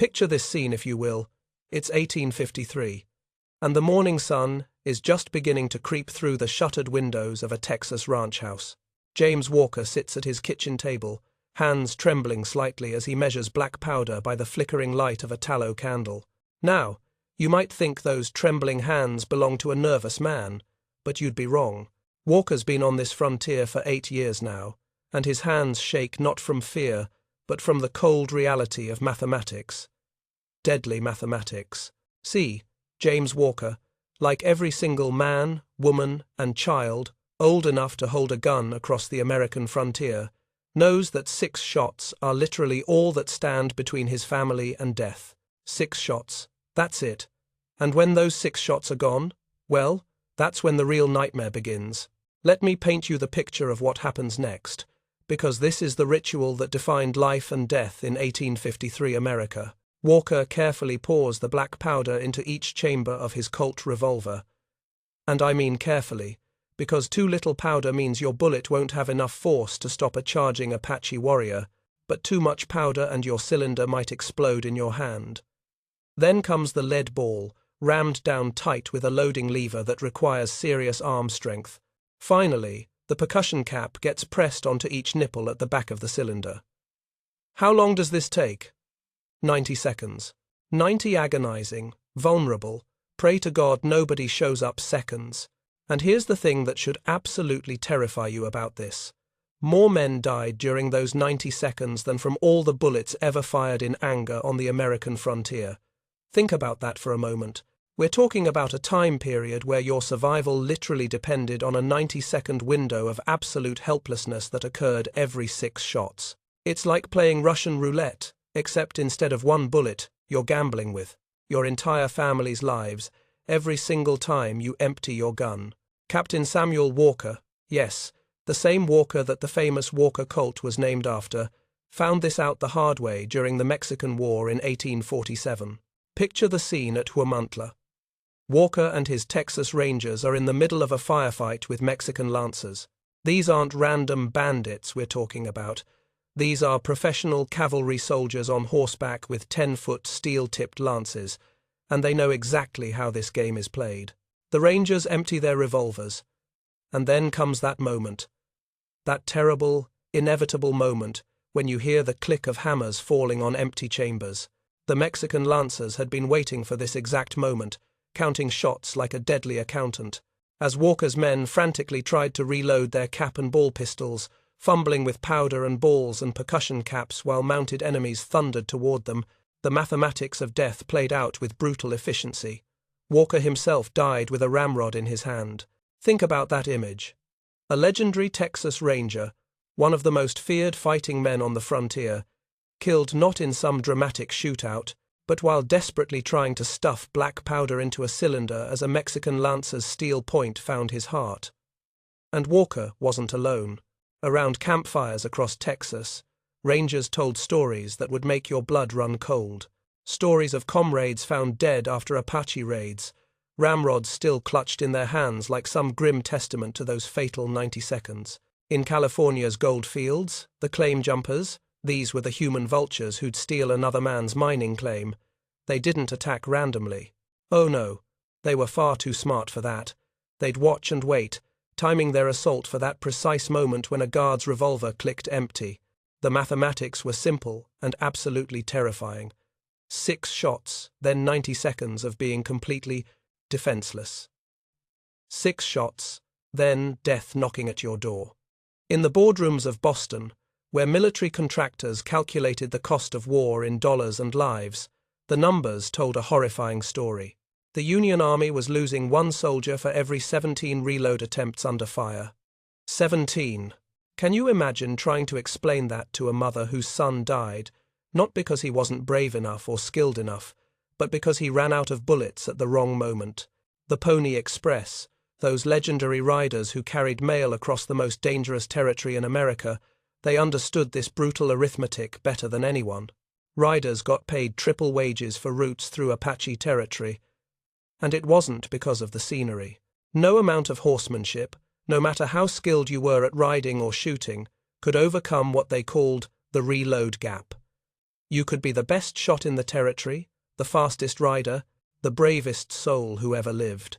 Picture this scene, if you will. It's 1853, and the morning sun is just beginning to creep through the shuttered windows of a Texas ranch house. James Walker sits at his kitchen table, hands trembling slightly as he measures black powder by the flickering light of a tallow candle. Now, you might think those trembling hands belong to a nervous man, but you'd be wrong. Walker's been on this frontier for 8 years now, and his hands shake not from fear, but from the cold reality of mathematics. Deadly mathematics. See, James Walker, like every single man, woman, and child old enough to hold a gun across the American frontier, knows that 6 shots are literally all that stand between his family and death. 6 shots. That's it. And when those 6 shots are gone, well, that's when the real nightmare begins. Let me paint you the picture of what happens next, because this is the ritual that defined life and death in 1853 America. Walker carefully pours the black powder into each chamber of his Colt revolver. And I mean carefully, because too little powder means your bullet won't have enough force to stop a charging Apache warrior, but too much powder and your cylinder might explode in your hand. Then comes the lead ball, rammed down tight with a loading lever that requires serious arm strength. Finally, the percussion cap gets pressed onto each nipple at the back of the cylinder. How long does this take? 90 seconds. 90 agonizing, vulnerable, pray to God nobody shows up seconds. And here's the thing that should absolutely terrify you about this. More men died during those 90 seconds than from all the bullets ever fired in anger on the American frontier. Think about that for a moment. We're talking about a time period where your survival literally depended on a 90-second window of absolute helplessness that occurred every 6 shots. It's like playing Russian roulette, except instead of one bullet, you're gambling with your entire family's lives every single time you empty your gun. Captain Samuel Walker, yes, the same Walker that the famous Walker Colt was named after, found this out the hard way during the Mexican War in 1847. Picture the scene at Huamantla. Walker and his Texas Rangers are in the middle of a firefight with Mexican lancers. These aren't random bandits we're talking about. These are professional cavalry soldiers on horseback with 10-foot steel-tipped lances, and they know exactly how this game is played. The Rangers empty their revolvers, and then comes that moment. That terrible, inevitable moment when you hear the click of hammers falling on empty chambers. The Mexican lancers had been waiting for this exact moment, counting shots like a deadly accountant, as Walker's men frantically tried to reload their cap and ball pistols, fumbling with powder and balls and percussion caps while mounted enemies thundered toward them. The mathematics of death played out with brutal efficiency. Walker himself died with a ramrod in his hand. Think about that image. A legendary Texas Ranger, one of the most feared fighting men on the frontier, killed not in some dramatic shootout, but while desperately trying to stuff black powder into a cylinder as a Mexican lancer's steel point found his heart. And Walker wasn't alone. Around campfires across Texas, Rangers told stories that would make your blood run cold. Stories of comrades found dead after Apache raids, ramrods still clutched in their hands like some grim testament to those fatal 90 seconds. In California's gold fields, the claim jumpers, these were the human vultures who'd steal another man's mining claim. They didn't attack randomly. Oh no, they were far too smart for that. They'd watch and wait, timing their assault for that precise moment when a guard's revolver clicked empty. The mathematics were simple and absolutely terrifying. 6 shots, then 90 seconds of being completely defenseless. 6 shots, then death knocking at your door. In the boardrooms of Boston, where military contractors calculated the cost of war in dollars and lives, the numbers told a horrifying story. The Union Army was losing 1 soldier for every 17 reload attempts under fire. 17. Can you imagine trying to explain that to a mother whose son died, not because he wasn't brave enough or skilled enough, but because he ran out of bullets at the wrong moment? The Pony Express, those legendary riders who carried mail across the most dangerous territory in America, they understood this brutal arithmetic better than anyone. Riders got paid triple wages for routes through Apache territory, and it wasn't because of the scenery. No amount of horsemanship, no matter how skilled you were at riding or shooting, could overcome what they called the reload gap. You could be the best shot in the territory, the fastest rider, the bravest soul who ever lived.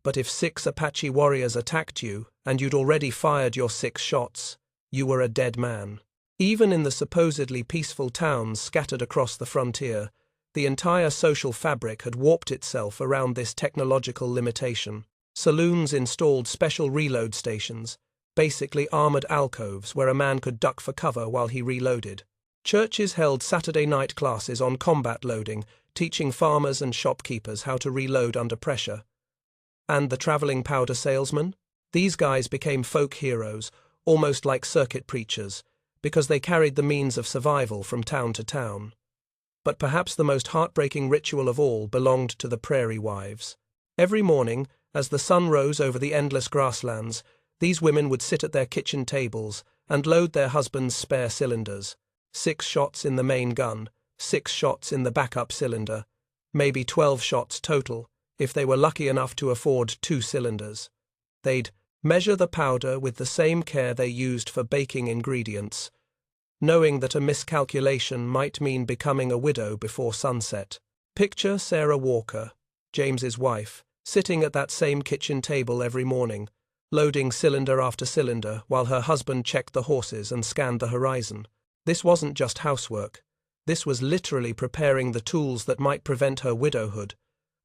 But if 6 Apache warriors attacked you, and you'd already fired your 6 shots, you were a dead man. Even in the supposedly peaceful towns scattered across the frontier, the entire social fabric had warped itself around this technological limitation. Saloons installed special reload stations, basically armored alcoves where a man could duck for cover while he reloaded. Churches held Saturday night classes on combat loading, teaching farmers and shopkeepers how to reload under pressure. And the traveling powder salesmen? These guys became folk heroes, almost like circuit preachers, because they carried the means of survival from town to town. But perhaps the most heartbreaking ritual of all belonged to the prairie wives. Every morning, as the sun rose over the endless grasslands, these women would sit at their kitchen tables and load their husbands' spare cylinders. 6 shots in the main gun, 6 shots in the backup cylinder, maybe 12 shots total, if they were lucky enough to afford 2 cylinders. They'd measure the powder with the same care they used for baking ingredients, knowing that a miscalculation might mean becoming a widow before sunset. Picture Sarah Walker, James's wife, sitting at that same kitchen table every morning, loading cylinder after cylinder while her husband checked the horses and scanned the horizon. This wasn't just housework. This was literally preparing the tools that might prevent her widowhood,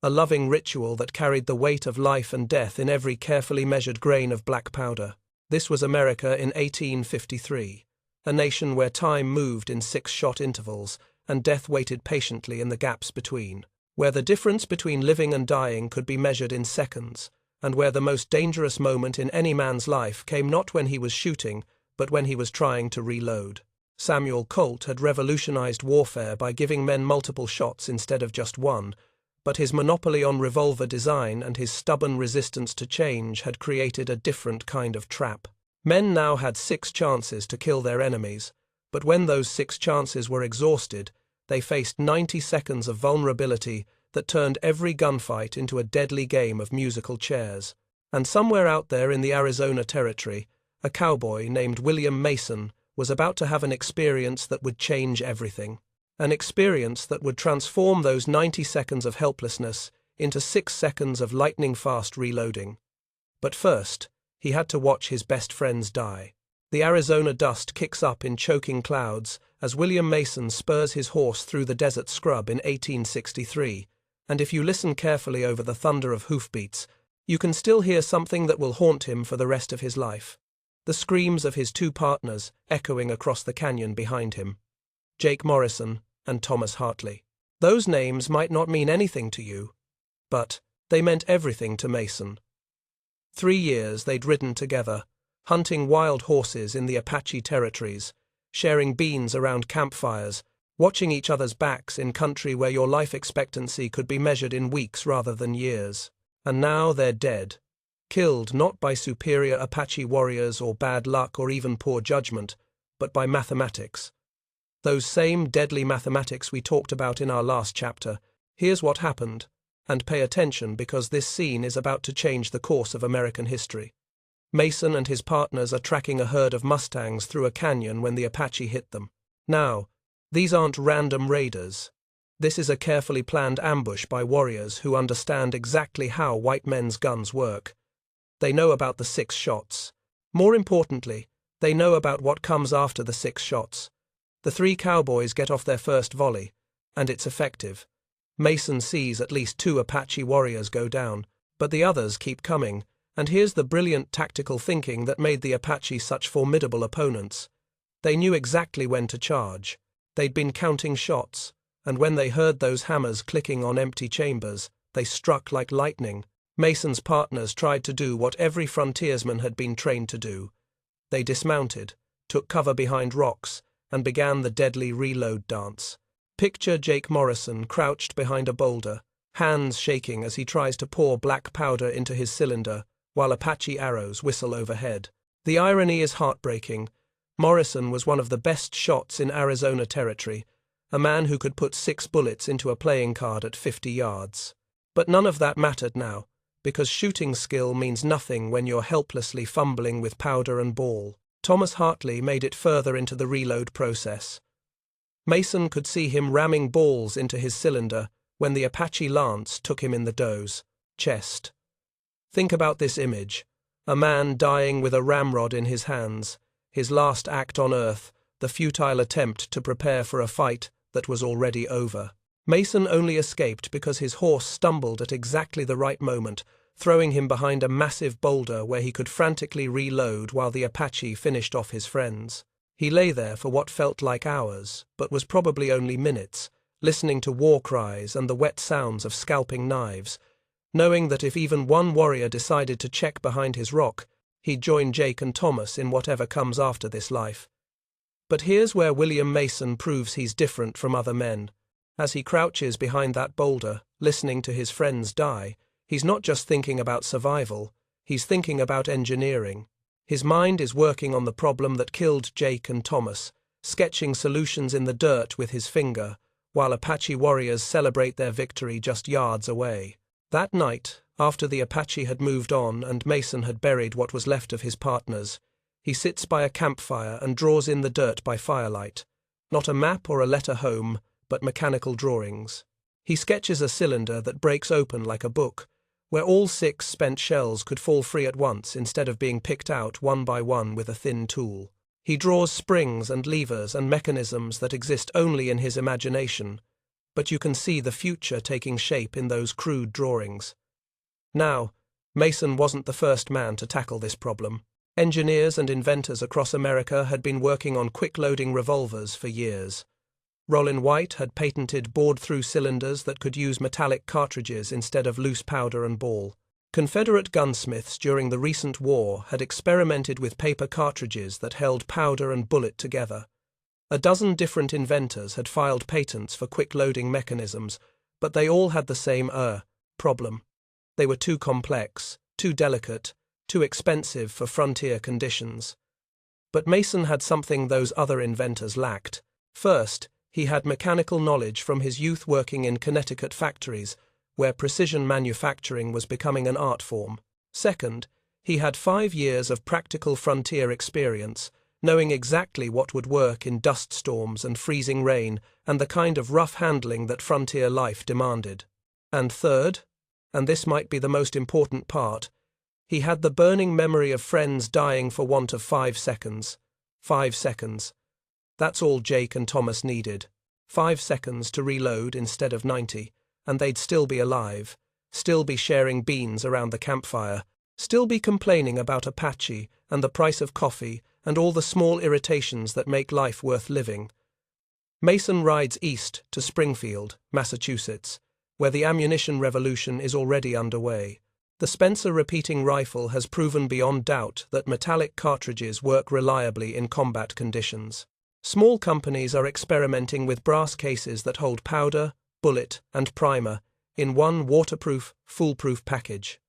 a loving ritual that carried the weight of life and death in every carefully measured grain of black powder. This was America in 1853, a nation where time moved in 6-shot intervals and death waited patiently in the gaps between, where the difference between living and dying could be measured in seconds, and where the most dangerous moment in any man's life came not when he was shooting, but when he was trying to reload. Samuel Colt had revolutionized warfare by giving men multiple shots instead of just one, but his monopoly on revolver design and his stubborn resistance to change had created a different kind of trap. Men now had 6 chances to kill their enemies, but when those 6 chances were exhausted, they faced 90 seconds of vulnerability that turned every gunfight into a deadly game of musical chairs. And somewhere out there in the Arizona territory, a cowboy named William Mason was about to have an experience that would change everything. An experience that would transform those 90 seconds of helplessness into 6 seconds of lightning-fast reloading. But first, he had to watch his best friends die. The Arizona dust kicks up in choking clouds as William Mason spurs his horse through the desert scrub in 1863, and if you listen carefully over the thunder of hoofbeats, you can still hear something that will haunt him for the rest of his life. The screams of his 2 partners echoing across the canyon behind him. Jake Morrison and Thomas Hartley. Those names might not mean anything to you, but they meant everything to Mason. 3 years they'd ridden together, hunting wild horses in the Apache territories, sharing beans around campfires, watching each other's backs in country where your life expectancy could be measured in weeks rather than years. And now they're dead. Killed not by superior Apache warriors or bad luck or even poor judgment, but by mathematics. Those same deadly mathematics we talked about in our last chapter. Here's what happened, and pay attention because this scene is about to change the course of American history. Mason and his partners are tracking a herd of Mustangs through a canyon when the Apache hit them. Now, these aren't random raiders. This is a carefully planned ambush by warriors who understand exactly how white men's guns work. They know about the 6 shots. More importantly, they know about what comes after the 6 shots. The 3 cowboys get off their first volley, and it's effective. Mason sees at least 2 Apache warriors go down, but the others keep coming, and here's the brilliant tactical thinking that made the Apache such formidable opponents. They knew exactly when to charge. They'd been counting shots, and when they heard those hammers clicking on empty chambers, they struck like lightning. Mason's partners tried to do what every frontiersman had been trained to do. They dismounted, took cover behind rocks, and began the deadly reload dance. Picture Jake Morrison crouched behind a boulder, hands shaking as he tries to pour black powder into his cylinder, while Apache arrows whistle overhead. The irony is heartbreaking. Morrison was one of the best shots in Arizona territory, a man who could put 6 bullets into a playing card at 50 yards. But none of that mattered now, because shooting skill means nothing when you're helplessly fumbling with powder and ball. Thomas Hartley made it further into the reload process. Mason could see him ramming balls into his cylinder when the Apache Lance took him in the doze. Chest. Think about this image. A man dying with a ramrod in his hands, his last act on Earth, the futile attempt to prepare for a fight that was already over. Mason only escaped because his horse stumbled at exactly the right moment, throwing him behind a massive boulder where he could frantically reload while the Apache finished off his friends. He lay there for what felt like hours, but was probably only minutes, listening to war cries and the wet sounds of scalping knives, knowing that if even one warrior decided to check behind his rock, he'd join Jake and Thomas in whatever comes after this life. But here's where William Mason proves he's different from other men. As he crouches behind that boulder, listening to his friends die, he's not just thinking about survival, he's thinking about engineering. His mind is working on the problem that killed Jake and Thomas, sketching solutions in the dirt with his finger, while Apache warriors celebrate their victory just yards away. That night, after the Apache had moved on and Mason had buried what was left of his partners, he sits by a campfire and draws in the dirt by firelight. Not a map or a letter home, but mechanical drawings. He sketches a cylinder that breaks open like a book, where all 6 spent shells could fall free at once instead of being picked out one by one with a thin tool. He draws springs and levers and mechanisms that exist only in his imagination, but you can see the future taking shape in those crude drawings. Now, Mason wasn't the first man to tackle this problem. Engineers and inventors across America had been working on quick-loading revolvers for years. Rollin White had patented bored-through cylinders that could use metallic cartridges instead of loose powder and ball. Confederate gunsmiths during the recent war had experimented with paper cartridges that held powder and bullet together. A dozen different inventors had filed patents for quick-loading mechanisms, but they all had the same problem. They were too complex, too delicate, too expensive for frontier conditions. But Mason had something those other inventors lacked. First, he had mechanical knowledge from his youth working in Connecticut factories, where precision manufacturing was becoming an art form. Second, he had 5 years of practical frontier experience, knowing exactly what would work in dust storms and freezing rain and the kind of rough handling that frontier life demanded. And third, and this might be the most important part, he had the burning memory of friends dying for want of 5 seconds. 5 seconds. That's all Jake and Thomas needed. 5 seconds to reload instead of 90, and they'd still be alive, still be sharing beans around the campfire, still be complaining about Apache and the price of coffee and all the small irritations that make life worth living. Mason rides east to Springfield, Massachusetts, where the ammunition revolution is already underway. The Spencer repeating rifle has proven beyond doubt that metallic cartridges work reliably in combat conditions. Small companies are experimenting with brass cases that hold powder, bullet, and primer in one waterproof, foolproof package.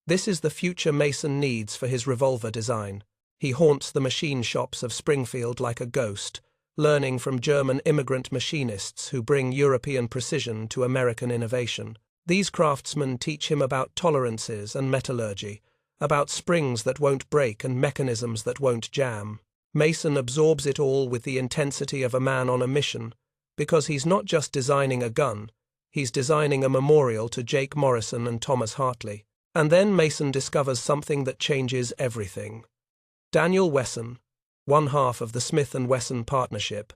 This is the future Mason needs for his revolver design. He haunts the machine shops of Springfield like a ghost, learning from German immigrant machinists who bring European precision to American innovation. These craftsmen teach him about tolerances and metallurgy, about springs that won't break and mechanisms that won't jam. Mason absorbs it all with the intensity of a man on a mission, because he's not just designing a gun, he's designing a memorial to Jake Morrison and Thomas Hartley. And then Mason discovers something that changes everything. Daniel Wesson, one half of the Smith & Wesson partnership,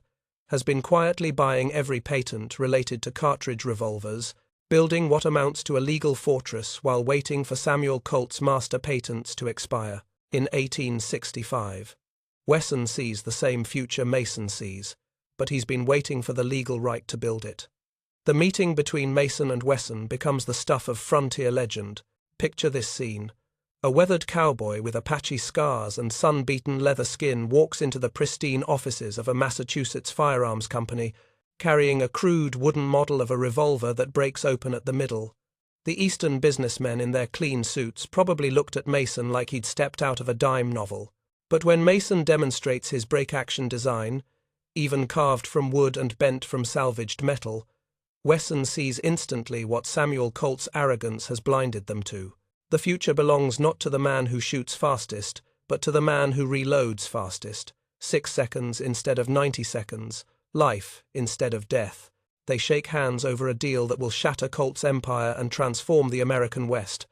has been quietly buying every patent related to cartridge revolvers, building what amounts to a legal fortress while waiting for Samuel Colt's master patents to expire in 1865. Wesson sees the same future Mason sees, but he's been waiting for the legal right to build it. The meeting between Mason and Wesson becomes the stuff of frontier legend. Picture this scene. A weathered cowboy with Apache scars and sun-beaten leather skin walks into the pristine offices of a Massachusetts firearms company, carrying a crude wooden model of a revolver that breaks open at the middle. The Eastern businessmen in their clean suits probably looked at Mason like he'd stepped out of a dime novel. But when Mason demonstrates his break-action design, even carved from wood and bent from salvaged metal, Wesson sees instantly what Samuel Colt's arrogance has blinded them to. The future belongs not to the man who shoots fastest, but to the man who reloads fastest. 6 seconds instead of 90 seconds, life instead of death. They shake hands over a deal that will shatter Colt's empire and transform the American West.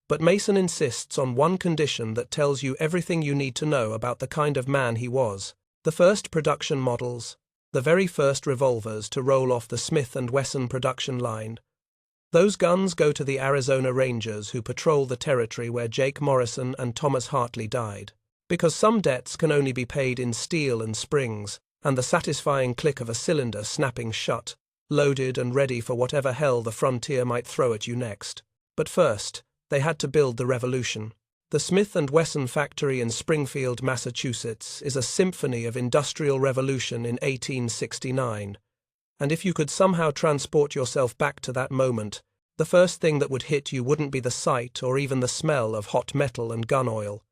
But Mason insists on one condition that tells you everything you need to know about the kind of man he was. The first production models, the very first revolvers to roll off the Smith & Wesson production line. Those guns go to the Arizona Rangers who patrol the territory where Jake Morrison and Thomas Hartley died. Because some debts can only be paid in steel and springs, and the satisfying click of a cylinder snapping shut, loaded and ready for whatever hell the frontier might throw at you next. But first, they had to build the revolution. The Smith & Wesson factory in Springfield, Massachusetts, is a symphony of industrial revolution in 1869. And if you could somehow transport yourself back to that moment, the first thing that would hit you wouldn't be the sight or even the smell of hot metal and gun oil.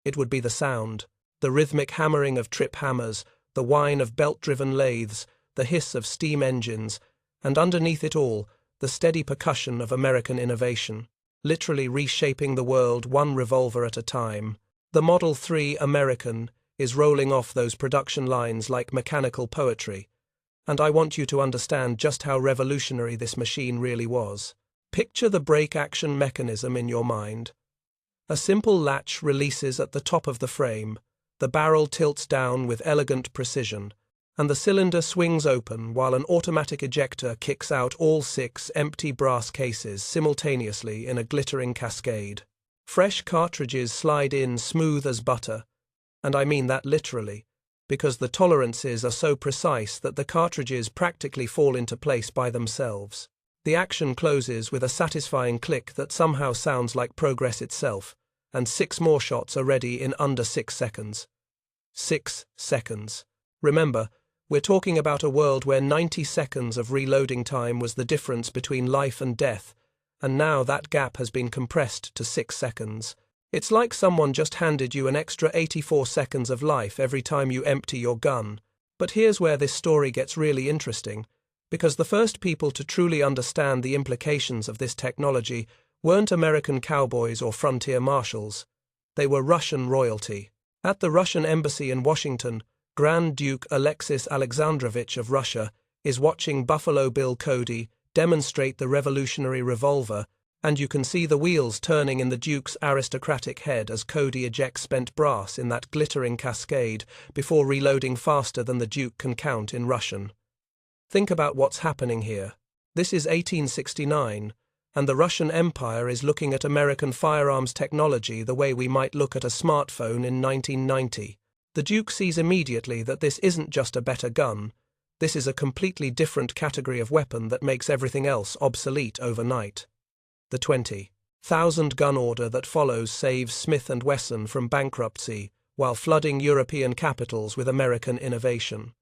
It would be the sound, the rhythmic hammering of trip hammers, the whine of belt-driven lathes, the hiss of steam engines, and underneath it all, the steady percussion of American innovation, literally reshaping the world one revolver at a time. The Model 3 American is rolling off those production lines like mechanical poetry, and I want you to understand just how revolutionary this machine really was. Picture the brake action mechanism in your mind. A simple latch releases at the top of the frame, the barrel tilts down with elegant precision, and the cylinder swings open while an automatic ejector kicks out all 6 empty brass cases simultaneously in a glittering cascade. Fresh cartridges slide in smooth as butter, and I mean that literally, because the tolerances are so precise that the cartridges practically fall into place by themselves. The action closes with a satisfying click that somehow sounds like progress itself, and 6 more shots are ready in under 6 seconds. 6 seconds. Remember, we're talking about a world where 90 seconds of reloading time was the difference between life and death, and now that gap has been compressed to 6 seconds. It's like someone just handed you an extra 84 seconds of life every time you empty your gun. But here's where this story gets really interesting, because the first people to truly understand the implications of this technology weren't American cowboys or frontier marshals. They were Russian royalty. At the Russian embassy in Washington, Grand Duke Alexis Alexandrovich of Russia is watching Buffalo Bill Cody demonstrate the revolutionary revolver, and you can see the wheels turning in the Duke's aristocratic head as Cody ejects spent brass in that glittering cascade before reloading faster than the Duke can count in Russian. Think about what's happening here. This is 1869, and the Russian Empire is looking at American firearms technology the way we might look at a smartphone in 1990. The Duke sees immediately that this isn't just a better gun. This is a completely different category of weapon that makes everything else obsolete overnight. The 20,000 gun order that follows saves Smith & Wesson from bankruptcy while flooding European capitals with American innovation.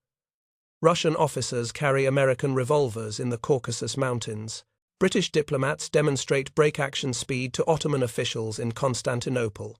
Russian officers carry American revolvers in the Caucasus Mountains. British diplomats demonstrate break-action speed to Ottoman officials in Constantinople.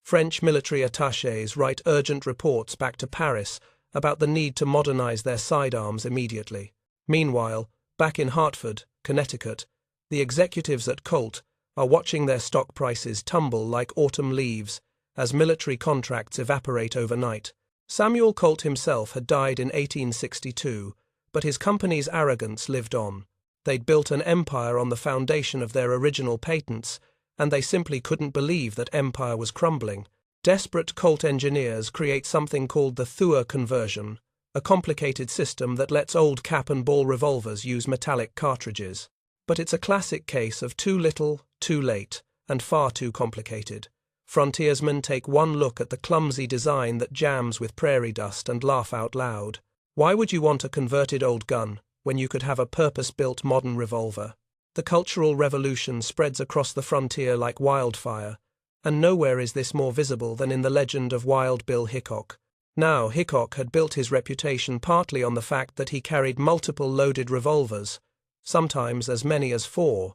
French military attachés write urgent reports back to Paris about the need to modernize their sidearms immediately. Meanwhile, back in Hartford, Connecticut, the executives at Colt are watching their stock prices tumble like autumn leaves as military contracts evaporate overnight. Samuel Colt himself had died in 1862, but his company's arrogance lived on. They'd built an empire on the foundation of their original patents, and they simply couldn't believe that empire was crumbling. Desperate Colt engineers create something called the Thua conversion, a complicated system that lets old cap-and-ball revolvers use metallic cartridges. But it's a classic case of too little, too late, and far too complicated. Frontiersmen take one look at the clumsy design that jams with prairie dust and laugh out loud. Why would you want a converted old gun when you could have a purpose-built modern revolver? The Cultural Revolution spreads across the frontier like wildfire, and nowhere is this more visible than in the legend of Wild Bill Hickok. Now, Hickok had built his reputation partly on the fact that he carried multiple loaded revolvers, sometimes as many as 4.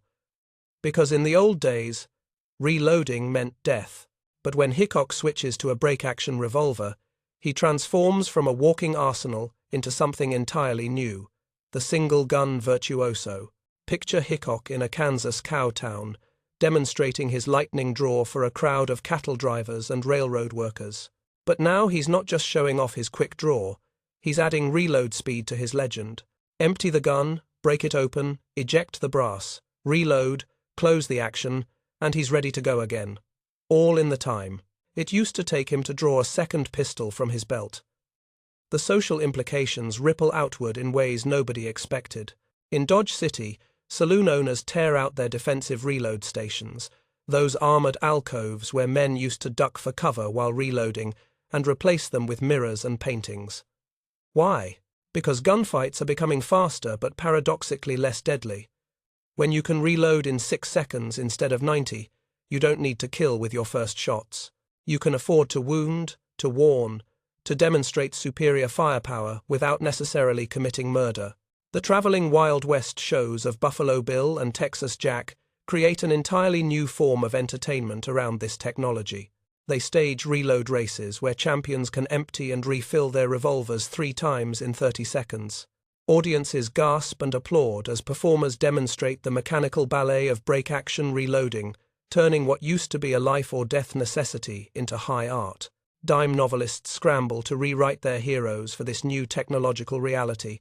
Because in the old days, reloading meant death. But when Hickok switches to a break-action revolver, he transforms from a walking arsenal into something entirely new, the single-gun virtuoso. Picture Hickok in a Kansas cow town, demonstrating his lightning draw for a crowd of cattle drivers and railroad workers. But now he's not just showing off his quick draw, He's adding reload speed to his legend. Empty the gun, break it open, eject the brass, reload, close the action, and he's ready to go again. All in the time. It used to take him to draw a second pistol from his belt. The social implications ripple outward in ways nobody expected. In Dodge City, saloon owners tear out their defensive reload stations, those armored alcoves where men used to duck for cover while reloading, and replace them with mirrors and paintings. Why? Because gunfights are becoming faster but paradoxically less deadly. When you can reload in 6 seconds instead of 90, you don't need to kill with your first shots. You can afford to wound, to warn, to demonstrate superior firepower without necessarily committing murder. The traveling Wild West shows of Buffalo Bill and Texas Jack create an entirely new form of entertainment around this technology. They stage reload races where champions can empty and refill their revolvers 3 times in 30 seconds. Audiences gasp and applaud as performers demonstrate the mechanical ballet of break-action reloading, turning what used to be a life-or-death necessity into high art. Dime novelists scramble to rewrite their heroes for this new technological reality.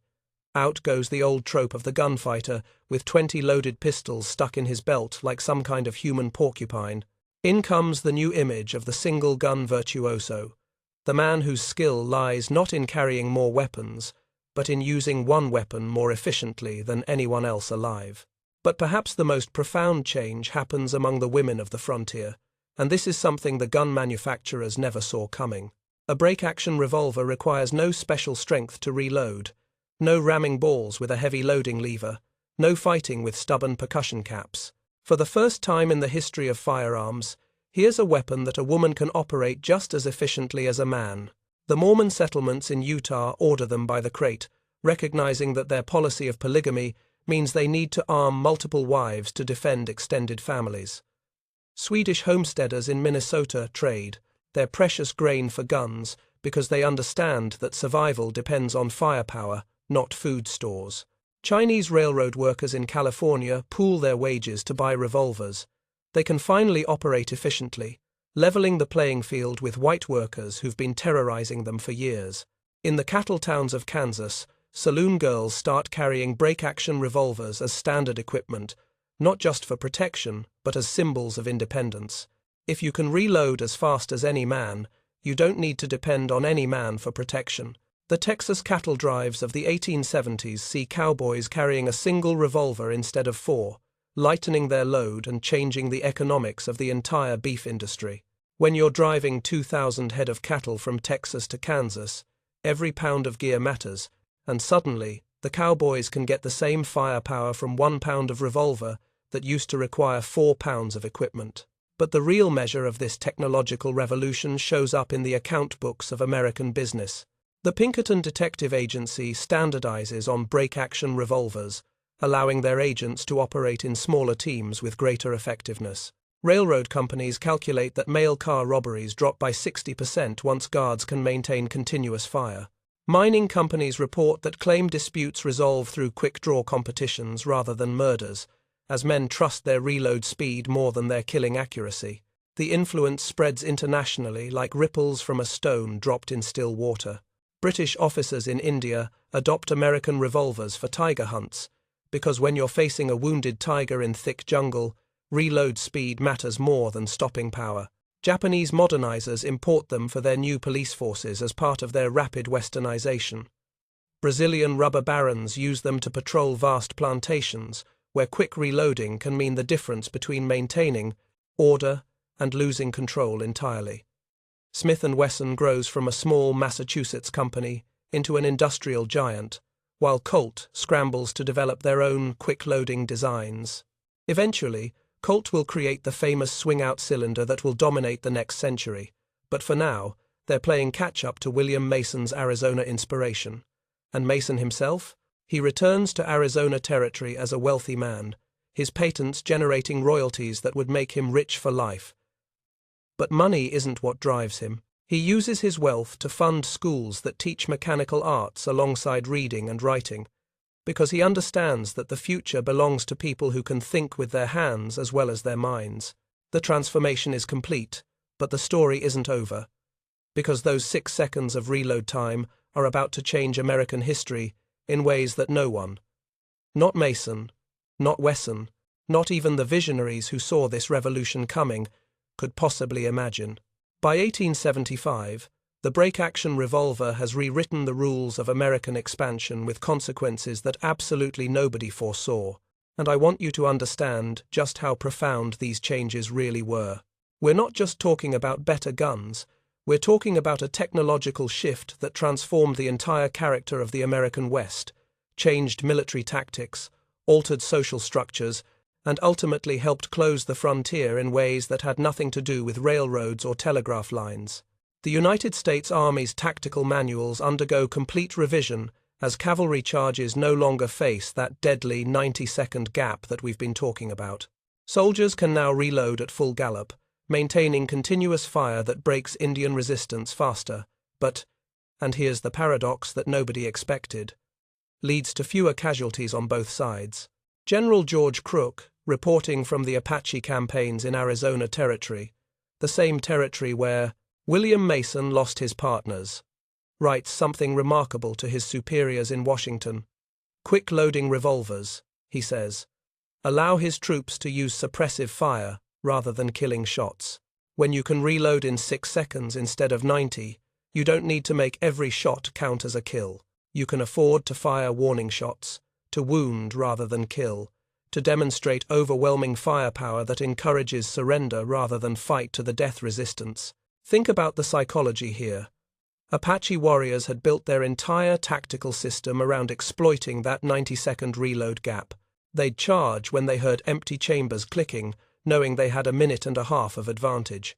Out goes the old trope of the gunfighter, with 20 loaded pistols stuck in his belt like some kind of human porcupine. In comes the new image of the single-gun virtuoso, the man whose skill lies not in carrying more weapons, but in using one weapon more efficiently than anyone else alive. But perhaps the most profound change happens among the women of the frontier, and this is something the gun manufacturers never saw coming. A break-action revolver requires no special strength to reload, no ramming balls with a heavy loading lever, no fighting with stubborn percussion caps. For the first time in the history of firearms, here's a weapon that a woman can operate just as efficiently as a man. The Mormon settlements in Utah order them by the crate, recognizing that their policy of polygamy means they need to arm multiple wives to defend extended families. Swedish homesteaders in Minnesota trade their precious grain for guns because they understand that survival depends on firepower, not food stores. Chinese railroad workers in California pool their wages to buy revolvers. They can finally operate efficiently, leveling the playing field with white workers who've been terrorizing them for years. In the cattle towns of Kansas, saloon girls start carrying break-action revolvers as standard equipment, not just for protection, but as symbols of independence. If you can reload as fast as any man, you don't need to depend on any man for protection. The Texas cattle drives of the 1870s see cowboys carrying a single revolver instead of 4, lightening their load and changing the economics of the entire beef industry. When you're driving 2,000 head of cattle from Texas to Kansas, every pound of gear matters, and suddenly, the cowboys can get the same firepower from 1 pound of revolver that used to require 4 pounds of equipment. But the real measure of this technological revolution shows up in the account books of American business. The Pinkerton Detective Agency standardizes on break-action revolvers, allowing their agents to operate in smaller teams with greater effectiveness. Railroad companies calculate that mail car robberies drop by 60% once guards can maintain continuous fire. Mining companies report that claim disputes resolve through quick-draw competitions rather than murders, as men trust their reload speed more than their killing accuracy. The influence spreads internationally like ripples from a stone dropped in still water. British officers in India adopt American revolvers for tiger hunts, because when you're facing a wounded tiger in thick jungle, reload speed matters more than stopping power. Japanese modernizers import them for their new police forces as part of their rapid westernization. Brazilian rubber barons use them to patrol vast plantations, where quick reloading can mean the difference between maintaining order and losing control entirely. Smith & Wesson grows from a small Massachusetts company into an industrial giant, while Colt scrambles to develop their own quick-loading designs. Eventually, Colt will create the famous swing-out cylinder that will dominate the next century, but for now, they're playing catch-up to William Mason's Arizona inspiration. And Mason himself? He returns to Arizona territory as a wealthy man, his patents generating royalties that would make him rich for life. But money isn't what drives him. He uses his wealth to fund schools that teach mechanical arts alongside reading and writing, because he understands that the future belongs to people who can think with their hands as well as their minds. The transformation is complete, but the story isn't over, because those 6 seconds of reload time are about to change American history in ways that no one, not Mason, not Wesson, not even the visionaries who saw this revolution coming, could possibly imagine. By 1875, the break-action revolver has rewritten the rules of American expansion with consequences that absolutely nobody foresaw, and I want you to understand just how profound these changes really were. We're not just talking about better guns, we're talking about a technological shift that transformed the entire character of the American West, changed military tactics, altered social structures, and ultimately helped close the frontier in ways that had nothing to do with railroads or telegraph lines. The United States Army's tactical manuals undergo complete revision as cavalry charges no longer face that deadly 90-second gap that we've been talking about. Soldiers can now reload at full gallop, maintaining continuous fire that breaks Indian resistance faster, but, and here's the paradox that nobody expected, leads to fewer casualties on both sides. General George Crook, reporting from the Apache campaigns in Arizona Territory, the same territory where William Mason lost his partners, writes something remarkable to his superiors in Washington. Quick-loading revolvers, he says, allow his troops to use suppressive fire rather than killing shots. When you can reload in 6 seconds instead of 90, you don't need to make every shot count as a kill. You can afford to fire warning shots, to wound rather than kill, to demonstrate overwhelming firepower that encourages surrender rather than fight to the death resistance. Think about the psychology here. Apache warriors had built their entire tactical system around exploiting that 90-second reload gap. They'd charge when they heard empty chambers clicking, knowing they had a minute and a half of advantage.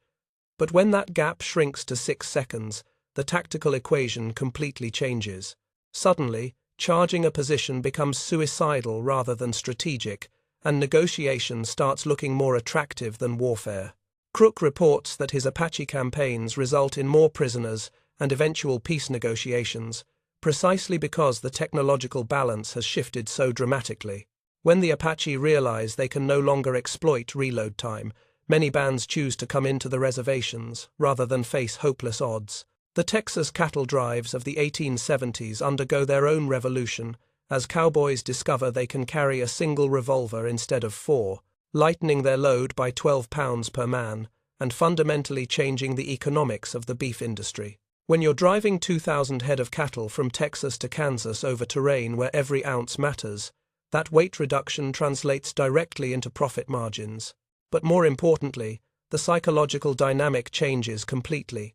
But when that gap shrinks to 6 seconds, the tactical equation completely changes. Suddenly, charging a position becomes suicidal rather than strategic, and negotiation starts looking more attractive than warfare. Crook reports that his Apache campaigns result in more prisoners and eventual peace negotiations, precisely because the technological balance has shifted so dramatically. When the Apache realize they can no longer exploit reload time, many bands choose to come into the reservations rather than face hopeless odds. The Texas cattle drives of the 1870s undergo their own revolution as cowboys discover they can carry a single revolver instead of 4, lightening their load by 12 pounds per man and fundamentally changing the economics of the beef industry. When you're driving 2,000 head of cattle from Texas to Kansas over terrain where every ounce matters, that weight reduction translates directly into profit margins. But more importantly, the psychological dynamic changes completely.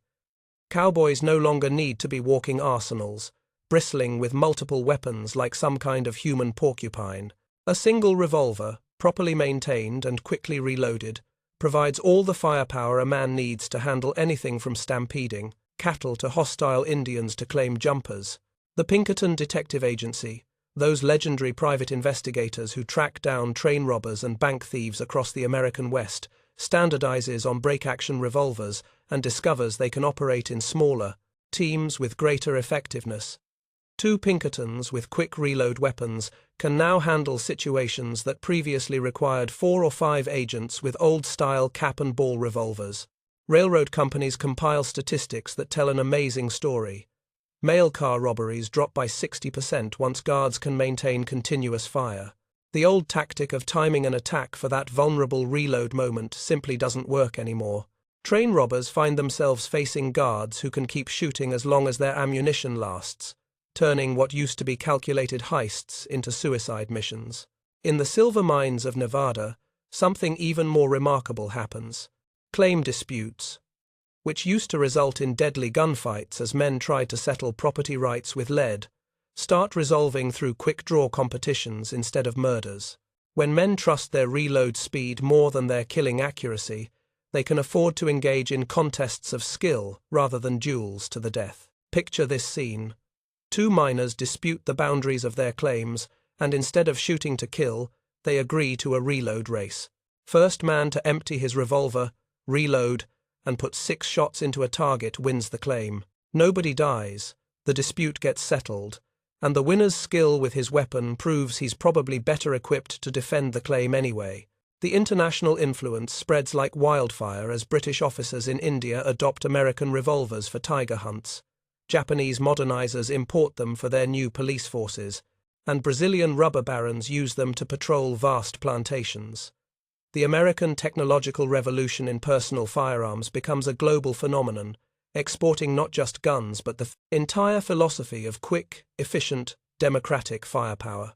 Cowboys no longer need to be walking arsenals, bristling with multiple weapons like some kind of human porcupine. A single revolver, properly maintained and quickly reloaded, provides all the firepower a man needs to handle anything from stampeding cattle to hostile Indians to claim jumpers. The Pinkerton Detective Agency, those legendary private investigators who track down train robbers and bank thieves across the American West, standardizes on break-action revolvers and discovers they can operate in smaller teams with greater effectiveness. 2 Pinkertons with quick reload weapons can now handle situations that previously required 4 or 5 agents with old-style cap-and-ball revolvers. Railroad companies compile statistics that tell an amazing story. Mail car robberies drop by 60% once guards can maintain continuous fire. The old tactic of timing an attack for that vulnerable reload moment simply doesn't work anymore. Train robbers find themselves facing guards who can keep shooting as long as their ammunition lasts, turning what used to be calculated heists into suicide missions. In the silver mines of Nevada, something even more remarkable happens. Claim disputes, which used to result in deadly gunfights as men tried to settle property rights with lead, start resolving through quick-draw competitions instead of murders. When men trust their reload speed more than their killing accuracy, they can afford to engage in contests of skill rather than duels to the death. Picture this scene. 2 miners dispute the boundaries of their claims, and instead of shooting to kill, they agree to a reload race. First man to empty his revolver, reload, and put 6 shots into a target wins the claim. Nobody dies, the dispute gets settled, and the winner's skill with his weapon proves he's probably better equipped to defend the claim anyway. The international influence spreads like wildfire as British officers in India adopt American revolvers for tiger hunts. Japanese modernizers import them for their new police forces, and Brazilian rubber barons use them to patrol vast plantations. The American technological revolution in personal firearms becomes a global phenomenon, exporting not just guns but the entire philosophy of quick, efficient, democratic firepower.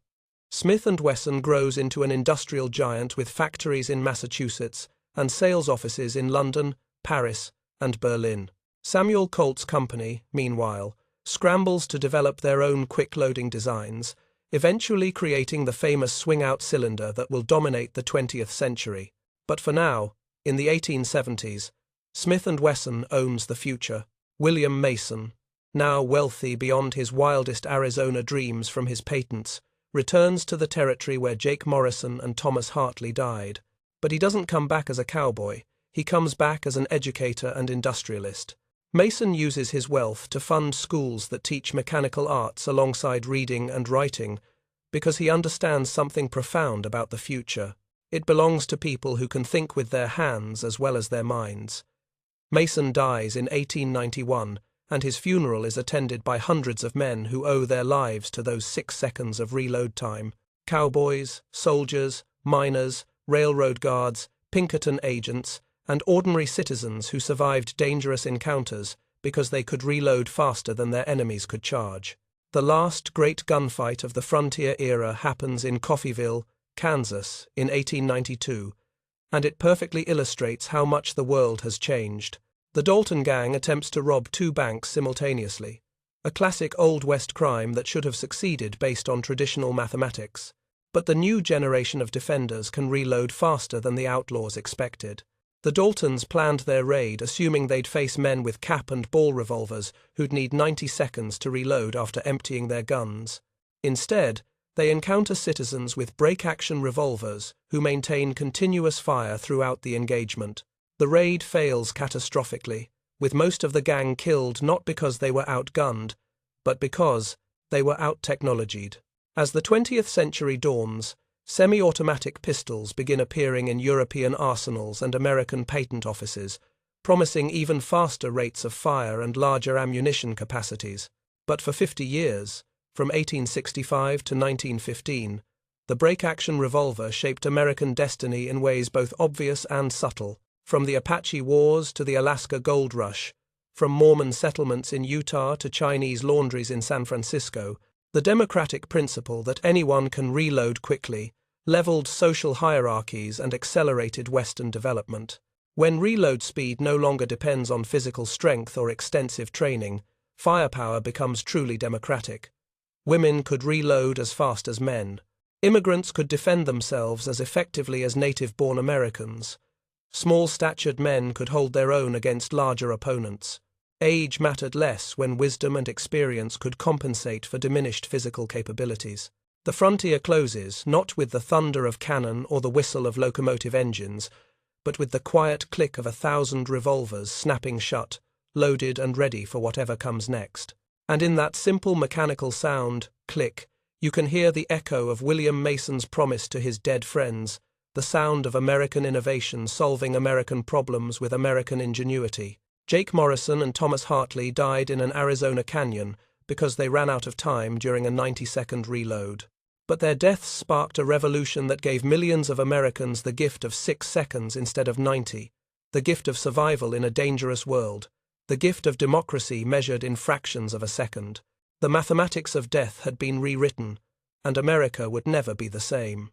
Smith & Wesson grows into an industrial giant with factories in Massachusetts and sales offices in London, Paris, and Berlin. Samuel Colt's company, meanwhile, scrambles to develop their own quick-loading designs, eventually creating the famous swing-out cylinder that will dominate the 20th century. But for now, in the 1870s, Smith & Wesson owns the future. William Mason, now wealthy beyond his wildest Arizona dreams from his patents, returns to the territory where Jake Morrison and Thomas Hartley died. But he doesn't come back as a cowboy, he comes back as an educator and industrialist. Mason uses his wealth to fund schools that teach mechanical arts alongside reading and writing, because he understands something profound about the future. It belongs to people who can think with their hands as well as their minds. Mason dies in 1891, and his funeral is attended by hundreds of men who owe their lives to those 6 seconds of reload time. Cowboys, soldiers, miners, railroad guards, Pinkerton agents, and ordinary citizens who survived dangerous encounters because they could reload faster than their enemies could charge. The last great gunfight of the frontier era happens in Coffeyville, Kansas, in 1892, and it perfectly illustrates how much the world has changed. The Dalton gang attempts to rob 2 banks simultaneously, a classic Old West crime that should have succeeded based on traditional mathematics. But the new generation of defenders can reload faster than the outlaws expected. The Daltons planned their raid assuming they'd face men with cap and ball revolvers who'd need 90 seconds to reload after emptying their guns. Instead, they encounter citizens with break-action revolvers who maintain continuous fire throughout the engagement. The raid fails catastrophically, with most of the gang killed not because they were outgunned, but because they were out-technologied. As the 20th century dawns, semi-automatic pistols begin appearing in European arsenals and American patent offices, promising even faster rates of fire and larger ammunition capacities. But for 50 years, from 1865 to 1915, the break-action revolver shaped American destiny in ways both obvious and subtle. From the Apache Wars to the Alaska Gold Rush, from Mormon settlements in Utah to Chinese laundries in San Francisco, the democratic principle that anyone can reload quickly leveled social hierarchies and accelerated Western development. When reload speed no longer depends on physical strength or extensive training, firepower becomes truly democratic. Women could reload as fast as men. Immigrants could defend themselves as effectively as native-born Americans. Small-statured men could hold their own against larger opponents. Age mattered less when wisdom and experience could compensate for diminished physical capabilities. The frontier closes not with the thunder of cannon or the whistle of locomotive engines, but with the quiet click of 1,000 revolvers snapping shut, loaded and ready for whatever comes next. And in that simple mechanical sound, click, you can hear the echo of William Mason's promise to his dead friends, the sound of American innovation solving American problems with American ingenuity. Jake Morrison and Thomas Hartley died in an Arizona canyon because they ran out of time during a 90-second reload. But their deaths sparked a revolution that gave millions of Americans the gift of 6 seconds instead of 90, the gift of survival in a dangerous world, the gift of democracy measured in fractions of a second. The mathematics of death had been rewritten, and America would never be the same.